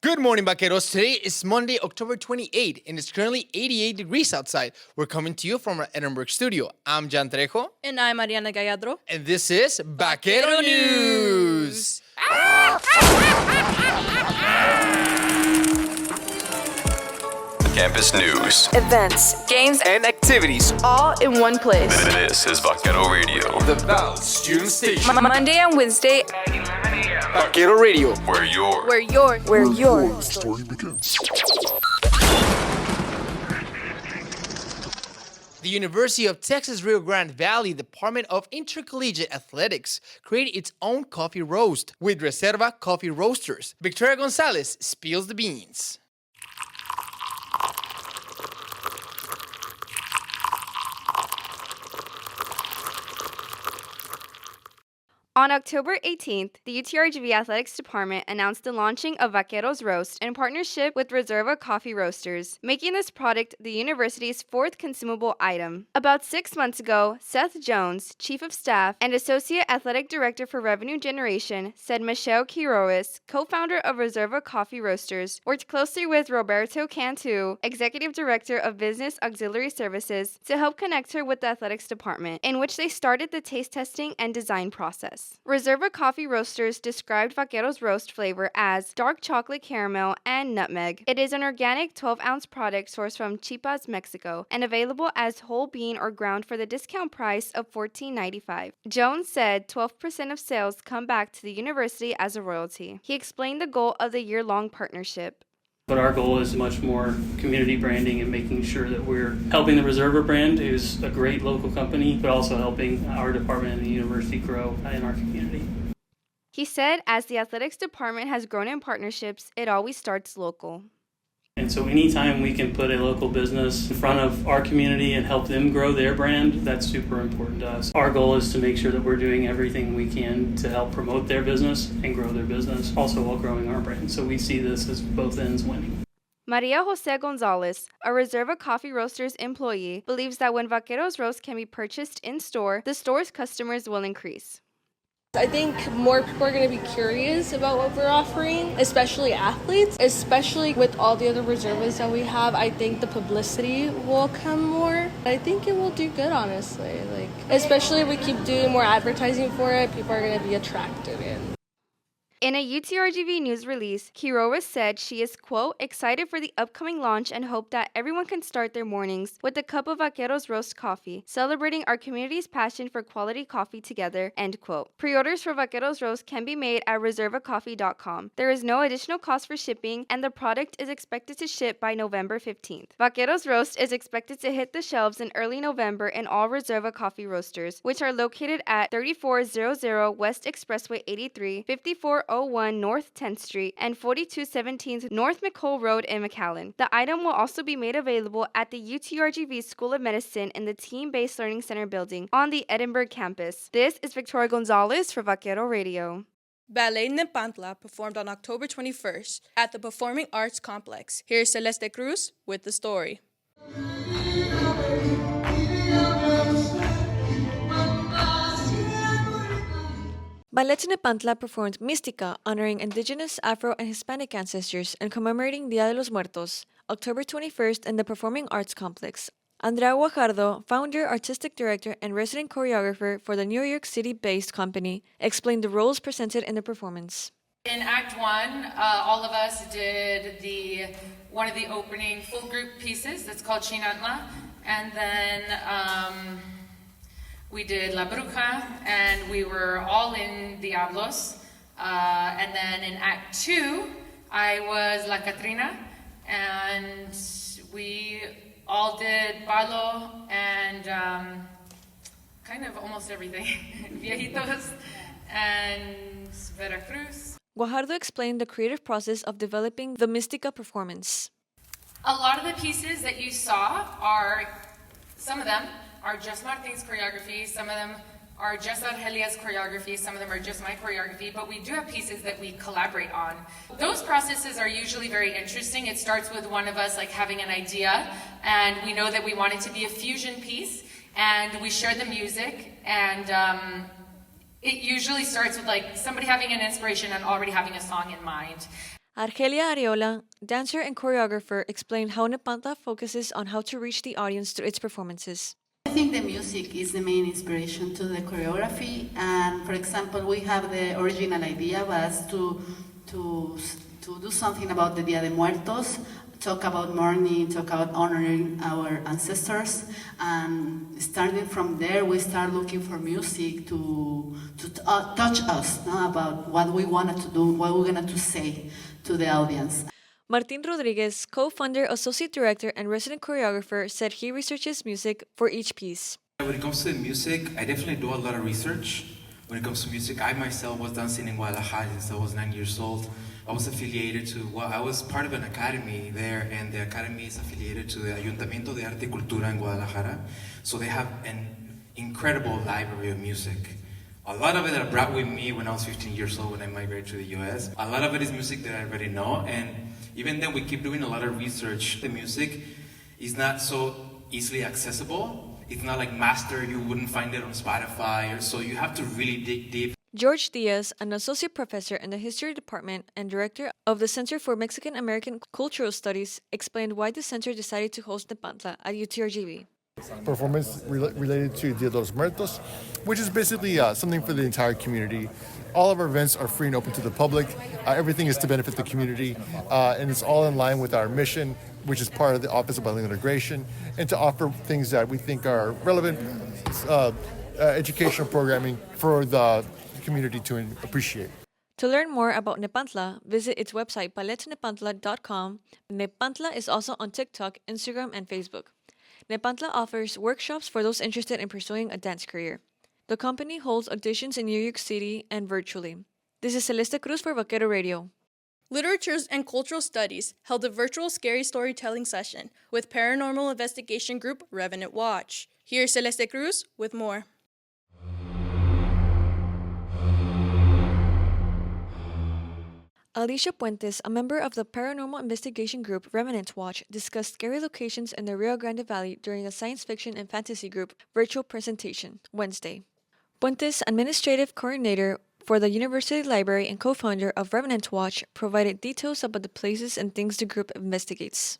Good morning, Vaqueros. Today is Monday, October 28th, and it's currently 88 degrees outside. We're coming to you from our Edinburgh studio. I'm Jan Trejo, And I'm Mariana Galladro. and this is Vaquero News. Campus news, Events, games, And activities. all in one place. this is Vaquero Radio, The Val Student Station. Monday and Wednesday, Vaquero Radio. where your where your story begins. The University of Texas Rio Grande Valley Department of Intercollegiate Athletics created its own coffee roast with Reserva Coffee Roasters. Victoria Gonzalez spills the beans. On October 18th, the UTRGV Athletics Department announced the launching of Vaquero's Roast in partnership with Reserva Coffee Roasters, making this product the university's fourth consumable item. About 6 months ago, Seth Jones, Chief of Staff and Associate Athletic Director for Revenue Generation, said Michelle Quiroz, co-founder of Reserva Coffee Roasters, worked closely with Roberto Cantu, Executive Director of Business Auxiliary Services, to help connect her with the Athletics Department, in which they started the taste testing and design process. Reserva Coffee Roasters described Vaquero's roast flavor as dark chocolate caramel and nutmeg. It is an organic 12-ounce product sourced from Chiapas, Mexico, and available as whole bean or ground for the discount price of $14.95. Jones said 12% of sales come back to the university as a royalty. He explained the goal of the year-long partnership. But our goal is much more community branding and making sure that we're helping the Reserva brand, who's a great local company, but also helping our department and the university grow in our community. He said as the athletics department has grown in partnerships, it always starts local. And so anytime we can put a local business in front of our community and help them grow their brand, that's super important to us. Our goal is to make sure that we're doing everything we can to help promote their business and grow their business, also while growing our brand. So we see this as both ends winning. Maria Jose Gonzalez, a Reserva Coffee Roasters employee, believes that when Vaquero's Roast can be purchased in-store, the store's customers will increase. I think more people are going to be curious about what we're offering, especially athletes, especially with all the other reservists that we have. I think the publicity will come more. I think it will do good, honestly. Especially if we keep doing more advertising for it, people are going to be attracted in. In a UTRGV news release, Quiroz said she is, quote, excited for the upcoming launch and hope that everyone can start their mornings with a cup of Vaquero's Roast coffee, celebrating our community's passion for quality coffee together, end quote. Pre-orders for Vaquero's Roast can be made at reservacoffee.com. There is no additional cost for shipping, and the product is expected to ship by November 15th. Vaquero's Roast is expected to hit the shelves in early November in all Reserva Coffee Roasters, which are located at 3400 West Expressway 83, 5401 North 10th Street, and 4217 North McCole Road in McAllen. The item will also be made available at the UTRGV School of Medicine in the Team-Based Learning Center building on the Edinburgh campus. This is Victoria Gonzalez for Vaquero Radio. Ballet Nepantla performed on October 21st at the Performing Arts Complex. Here's Celeste Cruz with the story. Ballet Nepantla performed Mística, honoring indigenous, Afro, and Hispanic ancestors and commemorating Dia de los Muertos, October 21st in the Performing Arts Complex. Andrea Guajardo, founder, artistic director, and resident choreographer for the New York City-based company, explained the roles presented in the performance. In Act 1, all of us did one of the opening full group pieces that's called Chinantla, and then we did La Bruja, and we were all in Diablos. And then in Act 2, I was La Catrina, and we all did Palo and kind of almost everything. Viejitos and Veracruz. Guajardo explained the creative process of developing the Mística performance. A lot of the pieces that you saw some of them are just Martin's choreography, some of them are just Argelia's choreography, some of them are just my choreography, but we do have pieces that we collaborate on. Those processes are usually very interesting. It starts with one of us having an idea, and we know that we want it to be a fusion piece, and we share the music, and it usually starts with somebody having an inspiration and already having a song in mind. Argelia Areola, dancer and choreographer, explained how Nepantla focuses on how to reach the audience through its performances. I think the music is the main inspiration to the choreography, and for example, we have the original idea was to do something about the Dia de Muertos, talk about mourning, talk about honoring our ancestors, and starting from there, we start looking for music to touch us, no, about what we wanted to do, what we wanted to say to the audience. Martin Rodriguez, co-founder, associate director, and resident choreographer, said he researches music for each piece. When it comes to music, I definitely do a lot of research. When it comes to music, I myself was dancing in Guadalajara since I was 9 years old. I was affiliated to, I was part of an academy there, and the academy is affiliated to the Ayuntamiento de Arte y Cultura in Guadalajara. So they have an incredible library of music. A lot of it I brought with me when I was 15 years old when I migrated to the US. A lot of it is music that I already know, and even then we keep doing a lot of research. The music is not so easily accessible. It's not like master, you wouldn't find it on Spotify, or so you have to really dig deep. George Diaz, an associate professor in the history department and director of the Center for Mexican American Cultural Studies, explained why the center decided to host Nepantla at UTRGV. Performance related to Dia de los Muertos, which is basically something for the entire community. All of our events are free and open to the public. Everything is to benefit the community, and it's all in line with our mission, which is part of the Office of Bilingual Integration, and to offer things that we think are relevant educational programming for the community to appreciate. To learn more about Nepantla, visit its website paletnepantla.com. Nepantla is also on TikTok, Instagram, and Facebook. Nepantla offers workshops for those interested in pursuing a dance career. The company holds auditions in New York City and virtually. This is Celeste Cruz for Vaquero Radio. Literatures and Cultural Studies held a virtual scary storytelling session with paranormal investigation group Revenant Watch. Here's Celeste Cruz with more. Alicia Puentes, a member of the paranormal investigation group Remnant Watch, discussed scary locations in the Rio Grande Valley during a science fiction and fantasy group virtual presentation, Wednesday. Puentes, administrative coordinator for the University Library and co-founder of Remnant Watch, provided details about the places and things the group investigates.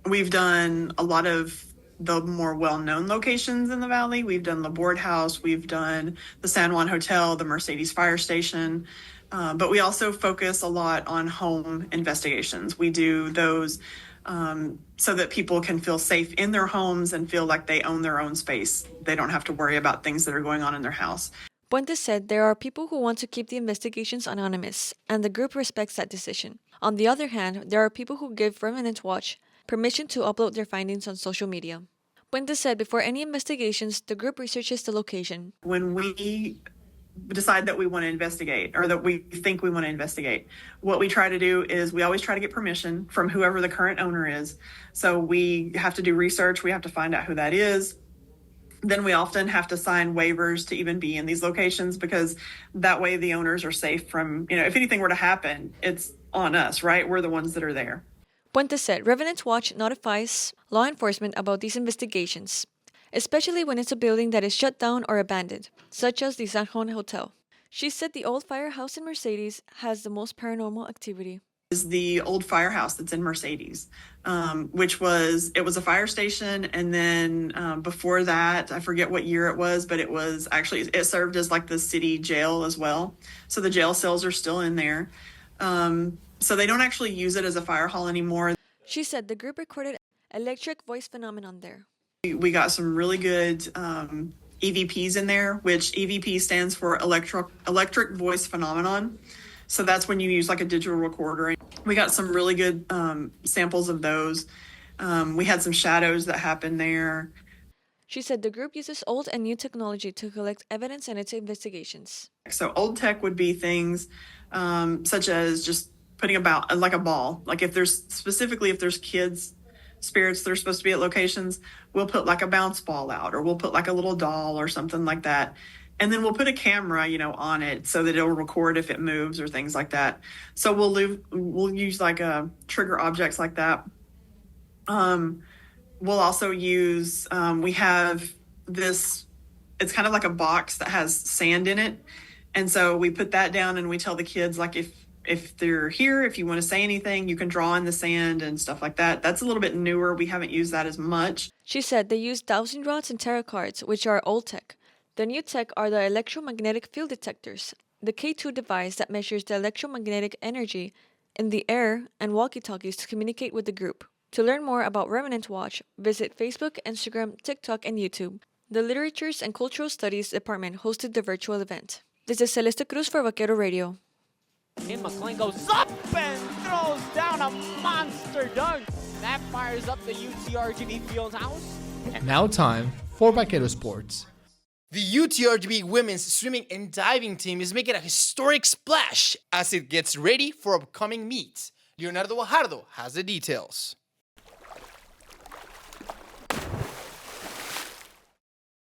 We've done a lot of the more well-known locations in the valley. We've done the Board House, we've done the San Juan Hotel, the Mercedes Fire Station, but we also focus a lot on home investigations. We do those so that people can feel safe in their homes and feel like they own their own space. They don't have to worry about things that are going on in their house. Puentes said there are people who want to keep the investigations anonymous, and the group respects that decision. On the other hand, there are people who give Remnant Watch permission to upload their findings on social media. Puentes said before any investigations, the group researches the location. When we decide that we want to investigate or that we think we want to investigate, what we try to do is we always try to get permission from whoever the current owner is. So we have to do research. We have to find out who that is. Then we often have to sign waivers to even be in these locations, because that way the owners are safe from, if anything were to happen, it's on us, right? We're the ones that are there. Puentes said Revenant Watch notifies law enforcement about these investigations, especially when it's a building that is shut down or abandoned, such as the San Juan Hotel. She said the old firehouse in Mercedes has the most paranormal activity. Is the old firehouse that's in Mercedes, which was a fire station, and then before that, I forget what year it was, but it served as like the city jail as well. So the jail cells are still in there. So they don't actually use it as a fire hall anymore. She said the group recorded electric voice phenomenon there. We got some really good EVPs in there, which EVP stands for electric voice phenomenon. So that's when you use like a digital recorder. We got some really good samples of those. We had some shadows that happened there. She said the group uses old and new technology to collect evidence in its investigations. So old tech would be things such as just putting a ball. Like if there's kids' spirits that are supposed to be at locations, we'll put like a bounce ball out, or we'll put like a little doll or something like that. And then we'll put a camera, on it so that it'll record if it moves or things like that. So we'll use like trigger objects like that. We'll also use, we have this, it's kind of like a box that has sand in it. And so we put that down and we tell the kids, like, if If they're here, if you want to say anything, you can draw in the sand and stuff like that. That's a little bit newer. We haven't used that as much. She said they use dowsing rods and tarot cards, which are old tech. The new tech are the electromagnetic field detectors, the K2 device that measures the electromagnetic energy in the air, and walkie-talkies to communicate with the group. To learn more about Remnant Watch, visit Facebook, Instagram, TikTok, and YouTube. The Literatures and Cultural Studies Department hosted the virtual event. This is Celeste Cruz for Vaquero Radio. And McClain goes up and throws down a monster dunk. That fires up the UTRGV Fieldhouse. Now time for Vaquero Sports. The UTRGV women's swimming and diving team is making a historic splash as it gets ready for upcoming meets. Leonardo Guajardo has the details.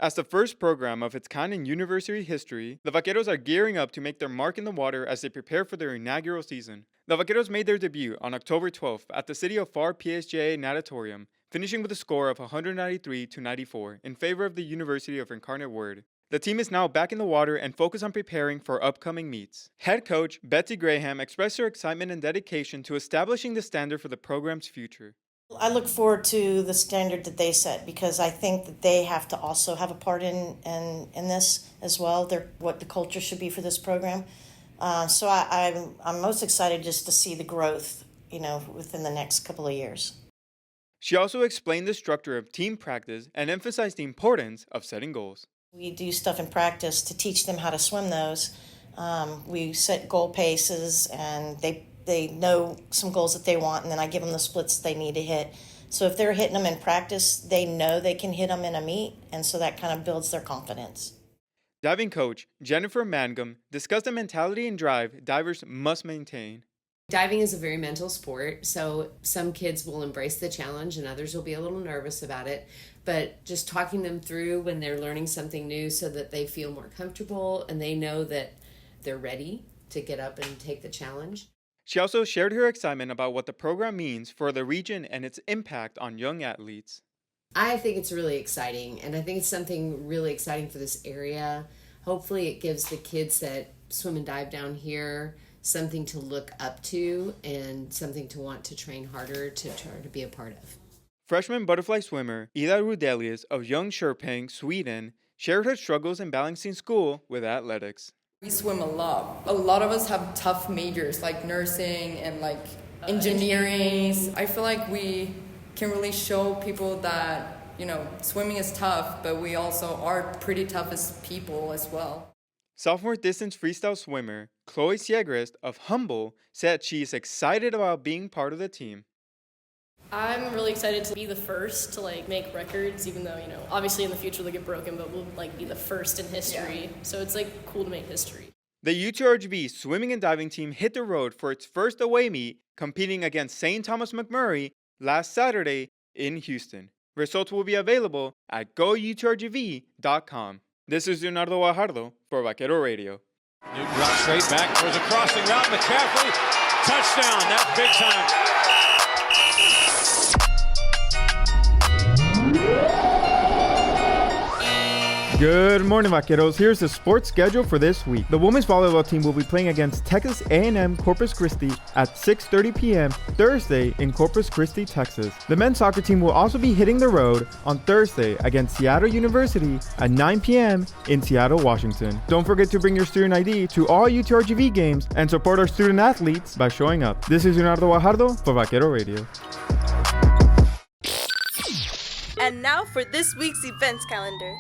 As the first program of its kind in university history, the Vaqueros are gearing up to make their mark in the water as they prepare for their inaugural season. The Vaqueros made their debut on October 12th at the City of FAR PSJA Natatorium, finishing with a score of 193-94 in favor of the University of Incarnate Word. The team is now back in the water and focused on preparing for upcoming meets. Head coach Betsy Graham expressed her excitement and dedication to establishing the standard for the program's future. I look forward to the standard that they set because I think that they have to also have a part in this as well. They're what the culture should be for this program. So I'm most excited just to see the growth, within the next couple of years. She also explained the structure of team practice and emphasized the importance of setting goals. We do stuff in practice to teach them how to swim those. We set goal paces and they know some goals that they want, and then I give them the splits they need to hit. So if they're hitting them in practice, they know they can hit them in a meet, and so that kind of builds their confidence. Diving coach Jennifer Mangum discussed the mentality and drive divers must maintain. Diving is a very mental sport, so some kids will embrace the challenge and others will be a little nervous about it. But just talking them through when they're learning something new so that they feel more comfortable and they know that they're ready to get up and take the challenge. She also shared her excitement about what the program means for the region and its impact on young athletes. I think it's really exciting, and I think it's something really exciting for this area. Hopefully it gives the kids that swim and dive down here something to look up to and something to want to train harder to try to be a part of. Freshman butterfly swimmer Ida Rudelius of Young Sherping, Sweden, shared her struggles in balancing school with athletics. We swim a lot. A lot of us have tough majors like nursing and like engineering. I feel like we can really show people that, swimming is tough, but we also are pretty tough as people as well. Sophomore distance freestyle swimmer Chloe Siegrist of Humble said she is excited about being part of the team. I'm really excited to be the first to make records, even though, obviously in the future they'll get broken, but we'll be the first in history. Yeah. So it's cool to make history. The UTRGV swimming and diving team hit the road for its first away meet, competing against St. Thomas McMurray last Saturday in Houston. Results will be available at goutrgv.com. This is Leonardo Guajardo for Vaquero Radio. Newton drops straight back towards a crossing route. McCaffrey, touchdown. That's big time. Good morning, Vaqueros. Here's the sports schedule for this week. The women's volleyball team will be playing against Texas A&M Corpus Christi at 6:30 p.m. Thursday in Corpus Christi, Texas. The men's soccer team will also be hitting the road on Thursday against Seattle University at 9 p.m. in Seattle, Washington. Don't forget to bring your student ID to all UTRGV games and support our student athletes by showing up. This is Leonardo Guajardo for Vaquero Radio. And now for this week's events calendar.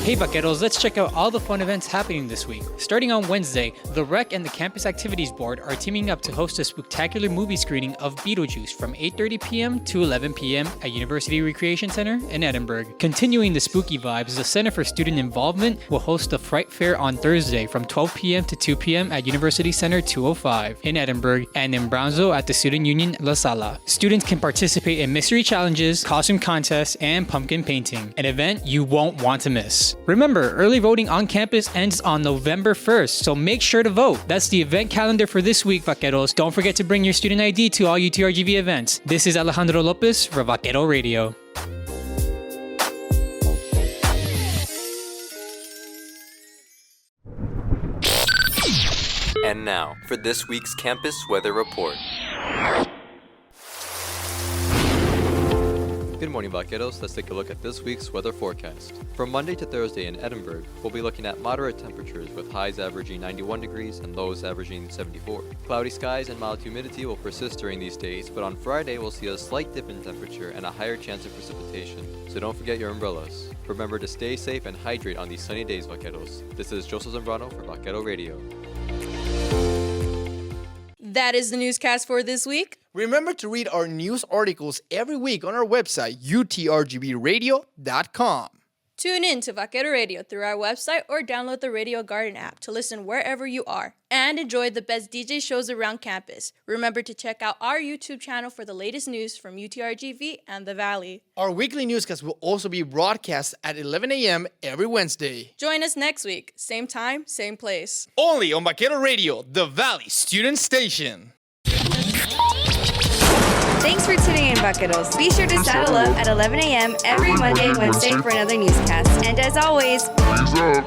Hey Vaqueros, let's check out all the fun events happening this week. Starting on Wednesday, the Rec and the Campus Activities Board are teaming up to host a spectacular movie screening of Beetlejuice from 8:30 p.m. to 11 p.m. at University Recreation Center in Edinburgh. Continuing the spooky vibes, the Center for Student Involvement will host the Fright Fair on Thursday from 12 p.m. to 2 p.m. at University Center 205 in Edinburgh and in Brownsville at the Student Union La Sala. Students can participate in mystery challenges, costume contests, and pumpkin painting, an event you won't want to miss. Remember, early voting on campus ends on November 1st, so make sure to vote. That's the event calendar for this week, Vaqueros. Don't forget to bring your student ID to all UTRGV events. This is Alejandro Lopez for Vaquero Radio. And now, for this week's campus weather report. Good morning, Vaqueros. Let's take a look at this week's weather forecast. From Monday to Thursday in Edinburgh, we'll be looking at moderate temperatures with highs averaging 91 degrees and lows averaging 74. Cloudy skies and mild humidity will persist during these days, but on Friday we'll see a slight dip in temperature and a higher chance of precipitation, so don't forget your umbrellas. Remember to stay safe and hydrate on these sunny days, Vaqueros. This is Joseph Zambrano for Vaquero Radio. That is the newscast for this week. Remember to read our news articles every week on our website, utrgbradio.com. Tune in to Vaquero Radio through our website or download the Radio Garden app to listen wherever you are and enjoy the best DJ shows around campus. Remember to check out our YouTube channel for the latest news from UTRGV and the Valley. Our weekly newscast will also be broadcast at 11 a.m. every Wednesday. Join us next week, same time, same place. Only on Vaquero Radio, the Valley Student Station. Thanks for tuning in, Vaqueros. Be sure to saddle up at 11 a.m. every Monday and Wednesday for another newscast. And as always, peace out.